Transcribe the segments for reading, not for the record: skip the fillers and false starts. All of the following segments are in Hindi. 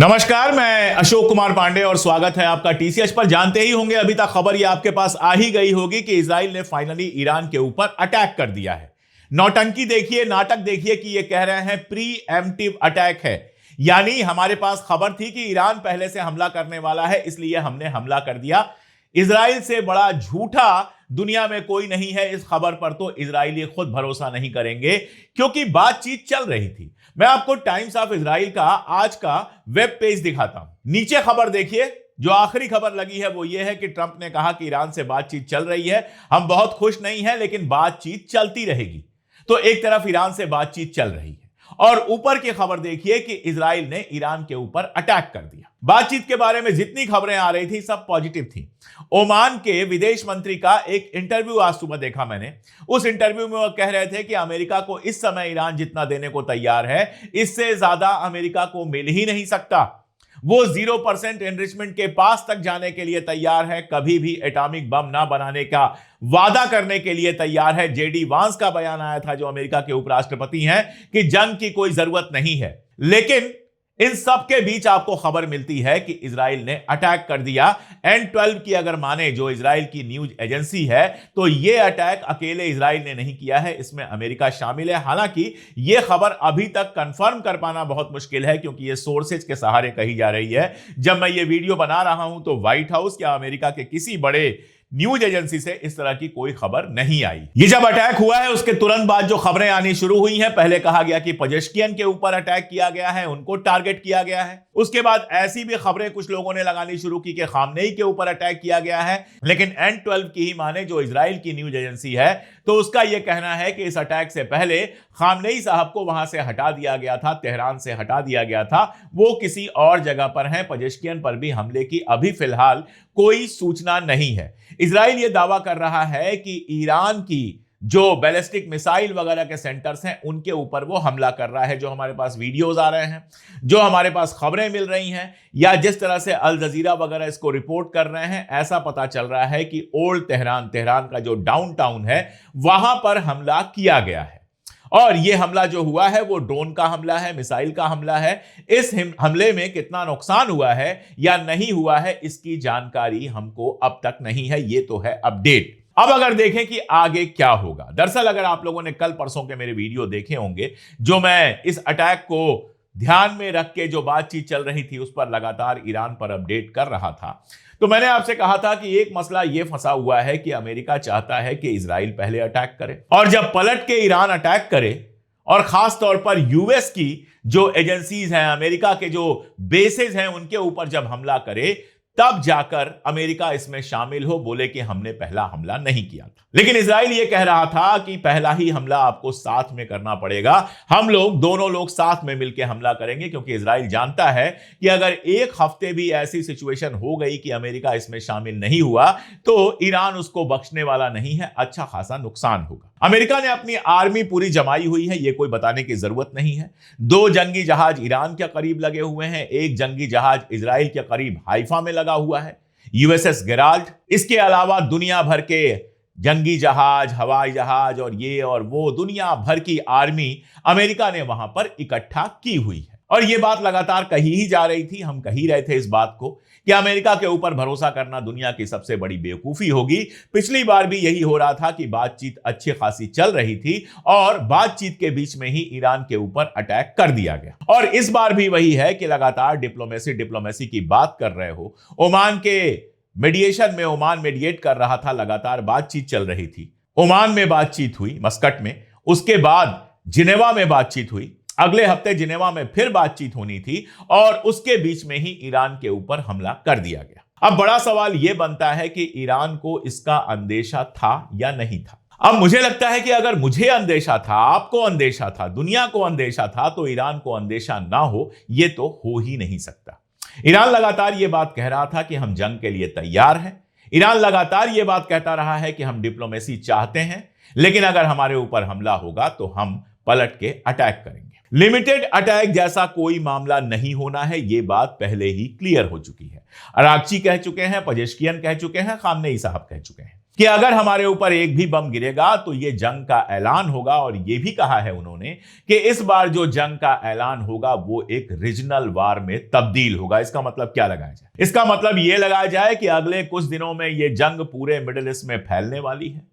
नमस्कार, मैं अशोक कुमार पांडे और स्वागत है आपका टीसीएच पर। जानते ही होंगे अभी तक खबर ये आपके पास आ ही गई होगी कि इजराइल ने फाइनली ईरान के ऊपर अटैक कर दिया है। नौटंकी देखिए, नाटक देखिए कि ये कह रहे हैं प्री एम्प्टिव अटैक है, यानी हमारे पास खबर थी कि ईरान पहले से हमला करने वाला है, इसलिए हमने हमला कर दिया। इजराइल से बड़ा झूठा दुनिया में कोई नहीं है। इस खबर पर तो इजरायली खुद भरोसा नहीं करेंगे क्योंकि बातचीत चल रही थी। मैं आपको टाइम्स ऑफ इजराइल का आज का वेब पेज दिखाता हूं। नीचे खबर देखिए। जो आखिरी खबर लगी है वो ये है कि ट्रंप ने कहा कि ईरान से बातचीत चल रही है, हम बहुत खुश नहीं हैं लेकिन बातचीत चलती रहेगी। तो एक तरफ ईरान से बातचीत चल रही है और ऊपर की खबर देखिए कि इजराइल ने ईरान के ऊपर अटैक कर दिया। बातचीत के बारे में जितनी खबरें आ रही थी सब पॉजिटिव थी। ओमान के विदेश मंत्री का एक इंटरव्यू आज सुबह देखा मैंने। उस इंटरव्यू में वो कह रहे थे कि अमेरिका को इस समय ईरान जितना देने को तैयार है, इससे ज्यादा अमेरिका को मिल ही नहीं सकता। वो 0% एनरिचमेंट के पास तक जाने के लिए तैयार है, कभी भी एटॉमिक बम ना बनाने का वादा करने के लिए तैयार है। जेडी वांस का बयान आया था, जो अमेरिका के उपराष्ट्रपति हैं, कि जंग की कोई जरूरत नहीं है। लेकिन इन सब के बीच आपको खबर मिलती है कि इजराइल ने अटैक कर दिया। N12 की अगर माने, जो इजराइल की न्यूज एजेंसी है, तो यह अटैक अकेले इजराइल ने नहीं किया है, इसमें अमेरिका शामिल है। हालांकि यह खबर अभी तक कंफर्म कर पाना बहुत मुश्किल है क्योंकि यह सोर्सेज के सहारे कही जा रही है। जब मैं ये वीडियो बना रहा हूं तो व्हाइट हाउस या अमेरिका के किसी बड़े न्यूज एजेंसी से इस तरह की कोई खबर नहीं आई। ये जब अटैक हुआ है उसके तुरंत बाद जो खबरें आनी शुरू हुई हैं, पहले कहा गया कि पजेश्कियन के ऊपर अटैक किया गया है, उनको टारगेट किया गया है। उसके बाद ऐसी भी खबरें कुछ लोगों ने लगानी शुरू की कि खामनेई के ऊपर अटैक किया गया है। लेकिन N12 की ही माने, जो इजराइल की न्यूज एजेंसी है, तो उसका यह कहना है कि इस अटैक से पहले खामनेई साहब को वहां से हटा दिया गया था, तेहरान से हटा दिया गया था। वो किसी और जगह पर हैं। पजेश्कियन पर भी हमले की अभी फिलहाल कोई सूचना नहीं है। इजराइल यह दावा कर रहा है कि ईरान की जो बैलिस्टिक मिसाइल वगैरह के सेंटर्स हैं, उनके ऊपर वो हमला कर रहा है। जो हमारे पास वीडियोस आ रहे हैं, जो हमारे पास खबरें मिल रही हैं, या जिस तरह से अल जजीरा वगैरह इसको रिपोर्ट कर रहे हैं, ऐसा पता चल रहा है कि ओल्ड तेहरान का जो डाउनटाउन है, वहां पर हमला किया गया है। और यह हमला जो हुआ है वो ड्रोन का हमला है, मिसाइल का हमला है। इस हमले में कितना नुकसान हुआ है या नहीं हुआ है, इसकी जानकारी हमको अब तक नहीं है। ये तो है अपडेट। अब अगर देखें कि आगे क्या होगा, दरअसल अगर आप लोगों ने कल परसों के मेरे वीडियो देखे होंगे, जो मैं इस अटैक को ध्यान में रख के जो बातचीत चल रही थी उस पर लगातार ईरान पर अपडेट कर रहा था, तो मैंने आपसे कहा था कि एक मसला यह फंसा हुआ है कि अमेरिका चाहता है कि इजराइल पहले अटैक करे, और जब पलट के ईरान अटैक करे, और खास तौर पर यूएस की जो एजेंसीज हैं, अमेरिका के जो बेसेस हैं, उनके ऊपर जब हमला करे, तब जाकर अमेरिका इसमें शामिल हो, बोले कि हमने पहला हमला नहीं किया था। लेकिन इजराइल यह कह रहा था कि पहला ही हमला आपको साथ में करना पड़ेगा, हम लोग दोनों लोग साथ में मिलकर हमला करेंगे, क्योंकि इजराइल जानता है कि अगर एक हफ्ते भी ऐसी सिचुएशन हो गई कि अमेरिका इसमें शामिल नहीं हुआ, तो ईरान उसको बख्शने वाला नहीं है, अच्छा खासा नुकसान होगा। अमेरिका ने अपनी आर्मी पूरी जमाई हुई है, यह कोई बताने की जरूरत नहीं है। 2 जंगी जहाज ईरान के करीब लगे हुए हैं, 1 जंगी जहाज इजराइल के करीब हाइफा में लगा हुआ है, यूएसएस गेराल्ड। इसके अलावा दुनिया भर के जंगी जहाज, हवाई जहाज और ये और वो दुनिया भर की आर्मी अमेरिका ने वहां पर इकट्ठा की हुई है। और ये बात लगातार कही ही जा रही थी, हम कही रहे थे इस बात को कि अमेरिका के ऊपर भरोसा करना दुनिया की सबसे बड़ी बेवकूफी होगी। पिछली बार भी यही हो रहा था कि बातचीत अच्छी खासी चल रही थी और बातचीत के बीच में ही ईरान के ऊपर अटैक कर दिया गया। और इस बार भी वही है कि लगातार डिप्लोमेसी की बात कर रहे हो। ओमान के मीडिएशन में, ओमान मीडिएट कर रहा था, लगातार बातचीत चल रही थी। ओमान में बातचीत हुई, मस्कट में, उसके बाद जिनेवा में बातचीत हुई, अगले हफ्ते जिनेवा में फिर बातचीत होनी थी, और उसके बीच में ही ईरान के ऊपर हमला कर दिया गया। अब बड़ा सवाल यह बनता है कि ईरान को इसका अंदेशा था या नहीं था। अब मुझे लगता है कि अगर मुझे अंदेशा था, आपको अंदेशा था, दुनिया को अंदेशा था, तो ईरान को अंदेशा ना हो, यह तो हो ही नहीं सकता। ईरान लगातार यह बात कह रहा था कि हम जंग के लिए तैयार हैं। ईरान लगातार यह बात कहता रहा है कि हम डिप्लोमेसी चाहते हैं, लेकिन अगर हमारे ऊपर हमला होगा तो हम पलट के अटैक करेंगे। लिमिटेड अटैक जैसा कोई मामला नहीं होना है, यह बात पहले ही क्लियर हो चुकी है। अरागची कह चुके हैं, पजेश्कियन कह चुके हैं, खामनेई साहब कह चुके हैं कि अगर हमारे ऊपर एक भी बम गिरेगा तो यह जंग का ऐलान होगा। और यह भी कहा है उन्होंने कि इस बार जो जंग का ऐलान होगा वो एक रीजनल वार में तब्दील होगा। इसका मतलब क्या लगाया जाए? इसका मतलब यह लगाया जाए कि अगले कुछ दिनों में यह जंग पूरे मिडिल ईस्ट में फैलने वाली है।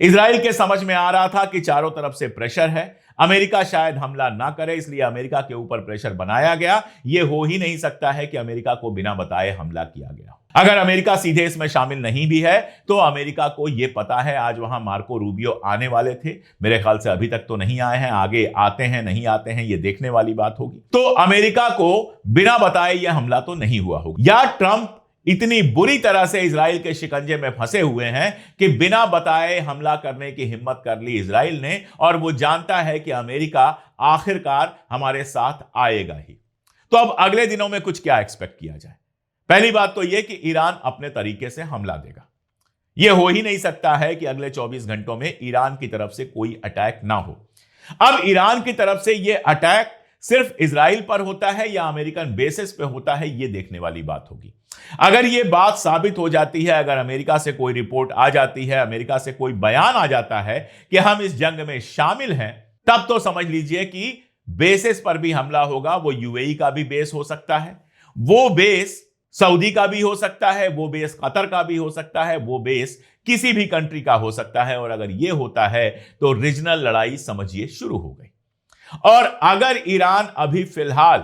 इजराइल के समझ में आ रहा था कि चारों तरफ से प्रेशर है, अमेरिका शायद हमला ना करे, इसलिए अमेरिका के ऊपर प्रेशर बनाया गया। यह हो ही नहीं सकता है कि अमेरिका को बिना बताए हमला किया गया। अगर अमेरिका सीधे इसमें शामिल नहीं भी है तो अमेरिका को यह पता है। आज वहां मार्को रूबियो आने वाले थे, मेरे ख्याल से अभी तक तो नहीं आए हैं, आगे आते हैं नहीं आते हैं यह देखने वाली बात होगी। तो अमेरिका को बिना बताए यह हमला तो नहीं हुआ होगा। या ट्रंप इतनी बुरी तरह से इजराइल के शिकंजे में फंसे हुए हैं कि बिना बताए हमला करने की हिम्मत कर ली इजराइल ने, और वो जानता है कि अमेरिका आखिरकार हमारे साथ आएगा ही। तो अब अगले दिनों में कुछ क्या एक्सपेक्ट किया जाए? पहली बात तो यह कि ईरान अपने तरीके से हमला देगा। यह हो ही नहीं सकता है कि अगले 24 घंटों में ईरान की तरफ से कोई अटैक ना हो। अब ईरान की तरफ से यह अटैक सिर्फ इजराइल पर होता है या अमेरिकन बेसिस पे होता है, यह देखने वाली बात होगी। अगर यह बात साबित हो जाती है, अगर अमेरिका से कोई रिपोर्ट आ जाती है, अमेरिका से कोई बयान आ जाता है कि हम इस जंग में शामिल हैं, तब तो समझ लीजिए कि बेसिस पर भी हमला होगा। वो यूएई का भी बेस हो सकता है, वो बेस सऊदी का भी हो सकता है, वो बेस कतर का भी हो सकता है, वो बेस किसी भी कंट्री का हो सकता है। और अगर यह होता है तो रीजनल लड़ाई समझिए शुरू हो गई। और अगर ईरान अभी फिलहाल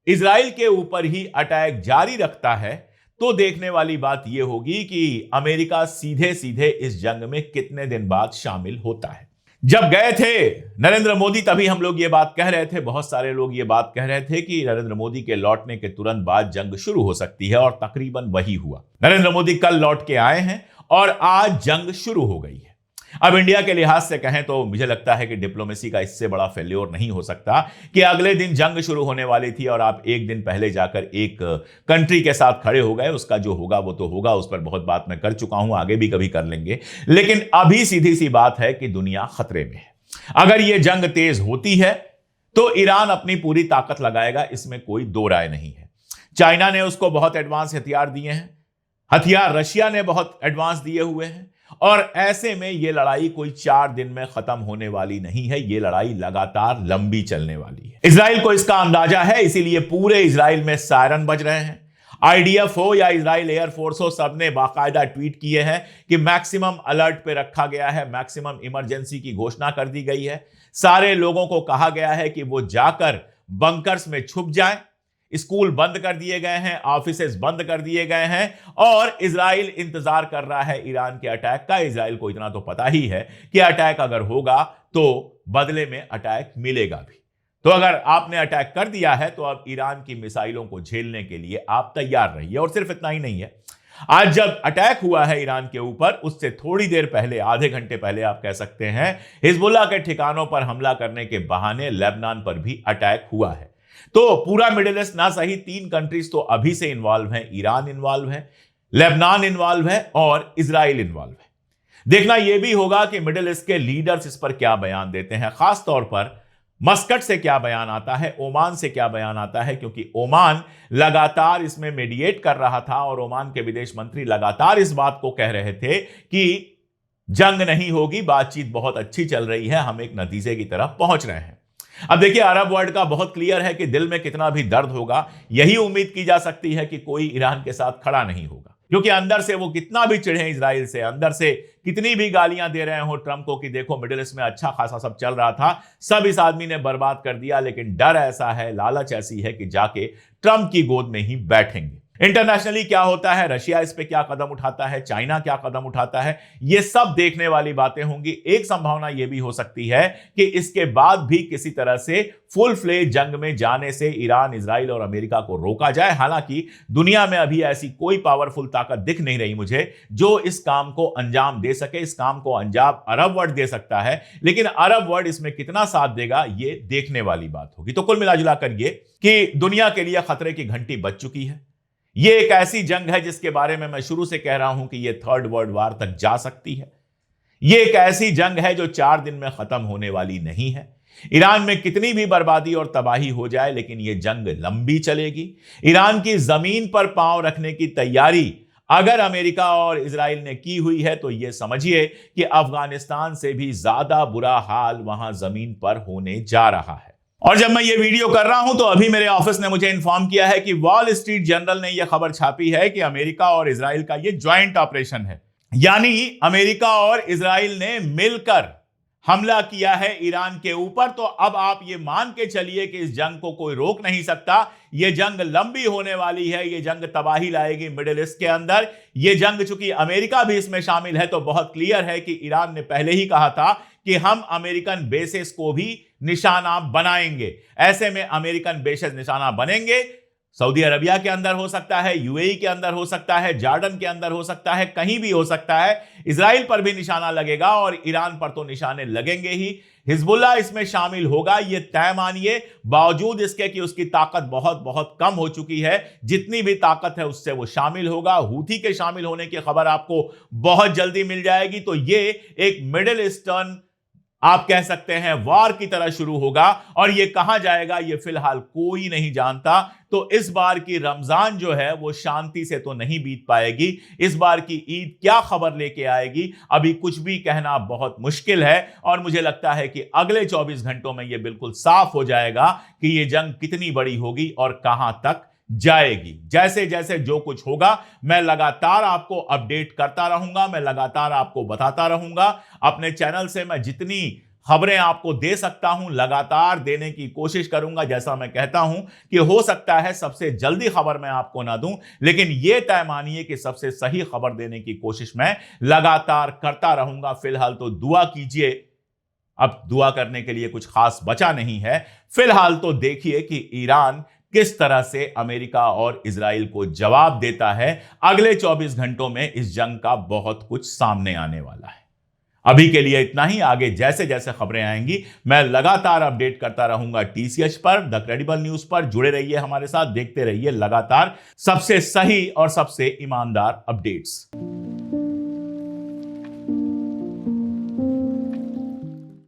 इजराइल के ऊपर ही अटैक जारी रखता है तो देखने वाली बात यह होगी कि अमेरिका सीधे सीधे इस जंग में कितने दिन बाद शामिल होता है। जब गए थे नरेंद्र मोदी तभी हम लोग ये बात कह रहे थे, बहुत सारे लोग ये बात कह रहे थे कि नरेंद्र मोदी के लौटने के तुरंत बाद जंग शुरू हो सकती है, और तकरीबन वही हुआ। नरेंद्र मोदी कल लौट के आए हैं और आज जंग शुरू हो गई है। अब इंडिया के लिहाज से कहें तो मुझे लगता है कि डिप्लोमेसी का इससे बड़ा फेल्योर नहीं हो सकता कि अगले दिन जंग शुरू होने वाली थी और आप एक दिन पहले जाकर एक कंट्री के साथ खड़े हो गए। उसका जो होगा वो तो होगा, उस पर बहुत बात मैं कर चुका हूं, आगे भी कभी कर लेंगे। लेकिन अभी सीधी सी बात है कि दुनिया खतरे में है। अगर यह जंग तेज होती है तो ईरान अपनी पूरी ताकत लगाएगा, इसमें कोई दो राय नहीं है। चाइना ने उसको बहुत एडवांस हथियार दिए हैं, हथियार रशिया ने बहुत एडवांस दिए हुए हैं, और ऐसे में यह लड़ाई कोई 4 दिन में खत्म होने वाली नहीं है। यह लड़ाई लगातार लंबी चलने वाली है। इजराइल को इसका अंदाजा है, इसीलिए पूरे इजराइल में सायरन बज रहे हैं। आईडीएफ हो या इजराइल एयरफोर्स हो, सबने बाकायदा ट्वीट किए हैं कि मैक्सिमम अलर्ट पे रखा गया है, मैक्सिमम इमरजेंसी की घोषणा कर दी गई है। सारे लोगों को कहा गया है कि वो जाकर बंकर्स में छुप जाएं। स्कूल बंद कर दिए गए हैं, ऑफिसेज बंद कर दिए गए हैं, और इजराइल इंतजार कर रहा है ईरान के अटैक का। इजराइल को इतना तो पता ही है कि अटैक अगर होगा तो बदले में अटैक मिलेगा भी। तो अगर आपने अटैक कर दिया है तो अब ईरान की मिसाइलों को झेलने के लिए आप तैयार रहिए। और सिर्फ इतना ही नहीं है, आज जब अटैक हुआ है ईरान के ऊपर, उससे थोड़ी देर पहले, आधे घंटे पहले आप कह सकते हैं, हिजबुल्लाह के ठिकानों पर हमला करने के बहाने लेबनान पर भी अटैक हुआ है। तो पूरा मिडिल ईस्ट ना सही 3 कंट्रीज तो अभी से इन्वॉल्व हैं। ईरान इन्वॉल्व है, लेबनान इन्वॉल्व है और इजराइल इन्वॉल्व है। देखना यह भी होगा कि मिडिल ईस्ट के लीडर्स इस पर क्या बयान देते हैं, खासतौर पर मस्कट से क्या बयान आता है, ओमान से क्या बयान आता है, क्योंकि ओमान लगातार इसमें मीडिएट कर रहा था और ओमान के विदेश मंत्री लगातार इस बात को कह रहे थे कि जंग नहीं होगी, बातचीत बहुत अच्छी चल रही है, हम एक नतीजे की तरफ पहुंच रहे हैं। अब देखिए, अरब वर्ल्ड का बहुत क्लियर है कि दिल में कितना भी दर्द होगा, यही उम्मीद की जा सकती है कि कोई ईरान के साथ खड़ा नहीं होगा, क्योंकि अंदर से वो कितना भी चिढ़े इजराइल से, अंदर से कितनी भी गालियां दे रहे हो ट्रंप को कि देखो मिडिल ईस्ट में अच्छा खासा सब चल रहा था, सब इस आदमी ने बर्बाद कर दिया, लेकिन डर ऐसा है, लालच ऐसी है कि जाके ट्रंप की गोद में ही बैठेंगे। इंटरनेशनली क्या होता है, रशिया इस पे क्या कदम उठाता है, चाइना क्या कदम उठाता है, ये सब देखने वाली बातें होंगी। एक संभावना यह भी हो सकती है कि इसके बाद भी किसी तरह से फुल फ्लेज जंग में जाने से ईरान, इजराइल और अमेरिका को रोका जाए। हालांकि दुनिया में अभी ऐसी कोई पावरफुल ताकत दिख नहीं रही मुझे जो इस काम को अंजाम दे सके। इस काम को अंजाम अरब वर्ल्ड दे सकता है, लेकिन अरब वर्ल्ड इसमें कितना साथ देगा ये देखने वाली बात होगी। तो कुल मिलाजुला कर ये कि दुनिया के लिए खतरे की घंटी बज चुकी है। यह एक ऐसी जंग है जिसके बारे में मैं शुरू से कह रहा हूं कि यह 3rd वर्ल्ड वार तक जा सकती है। यह एक ऐसी जंग है जो 4 दिन में खत्म होने वाली नहीं है। ईरान में कितनी भी बर्बादी और तबाही हो जाए, लेकिन यह जंग लंबी चलेगी। ईरान की जमीन पर पांव रखने की तैयारी अगर अमेरिका और इजराइल ने की हुई है तो यह समझिए कि अफगानिस्तान से भी ज्यादा बुरा हाल वहां जमीन पर होने जा रहा है। और जब मैं ये वीडियो कर रहा हूं तो अभी मेरे ऑफिस ने मुझे इन्फॉर्म किया है कि वॉल स्ट्रीट जर्नल ने यह खबर छापी है कि अमेरिका और इजराइल का यह ज्वाइंट ऑपरेशन है, यानी अमेरिका और इजराइल ने मिलकर हमला किया है ईरान के ऊपर। तो अब आप ये मान के चलिए कि इस जंग को कोई रोक नहीं सकता। ये जंग लंबी होने वाली है, ये जंग तबाही लाएगी मिडिल ईस्ट के अंदर। ये जंग, चूंकि अमेरिका भी इसमें शामिल है, तो बहुत क्लियर है कि ईरान ने पहले ही कहा था कि हम अमेरिकन बेसेस को भी निशाना बनाएंगे। ऐसे में अमेरिकन बेसेस निशाना बनेंगे, सऊदी अरबिया के अंदर हो सकता है, यूएई के अंदर हो सकता है, जॉर्डन के अंदर हो सकता है, कहीं भी हो सकता है। इजराइल पर भी निशाना लगेगा और ईरान पर तो निशाने लगेंगे ही। हिजबुल्ला इसमें शामिल होगा, यह तय मानिए, बावजूद इसके कि उसकी ताकत बहुत बहुत कम हो चुकी है। जितनी भी ताकत है उससे वो शामिल होगा। हूथी के शामिल होने की खबर आपको बहुत जल्दी मिल जाएगी। तो ये एक मिडिल ईस्टर्न, आप कह सकते हैं, वार की तरह शुरू होगा। और यह कहां जाएगा यह फिलहाल कोई नहीं जानता। तो इस बार की रमजान जो है वो शांति से तो नहीं बीत पाएगी। इस बार की ईद क्या खबर लेके आएगी अभी कुछ भी कहना बहुत मुश्किल है। और मुझे लगता है कि अगले 24 घंटों में यह बिल्कुल साफ हो जाएगा कि यह जंग कितनी बड़ी होगी और कहां तक जाएगी। जैसे जैसे जो कुछ होगा मैं लगातार आपको अपडेट करता रहूंगा, मैं लगातार आपको बताता रहूंगा। अपने चैनल से मैं जितनी खबरें आपको दे सकता हूं लगातार देने की कोशिश करूंगा। जैसा मैं कहता हूं कि हो सकता है सबसे जल्दी खबर मैं आपको ना दूं, लेकिन यह तय मानिए कि सबसे सही खबर देने की कोशिश मैं लगातार करता रहूंगा। फिलहाल तो दुआ कीजिए, अब दुआ करने के लिए कुछ खास बचा नहीं है। फिलहाल तो देखिए कि ईरान किस तरह से अमेरिका और इजराइल को जवाब देता है। अगले 24 घंटों में इस जंग का बहुत कुछ सामने आने वाला है। अभी के लिए इतना ही। आगे जैसे जैसे खबरें आएंगी मैं लगातार अपडेट करता रहूंगा टीसीएच पर, द क्रेडिबल न्यूज पर। जुड़े रहिए हमारे साथ, देखते रहिए लगातार सबसे सही और सबसे ईमानदार अपडेट्स।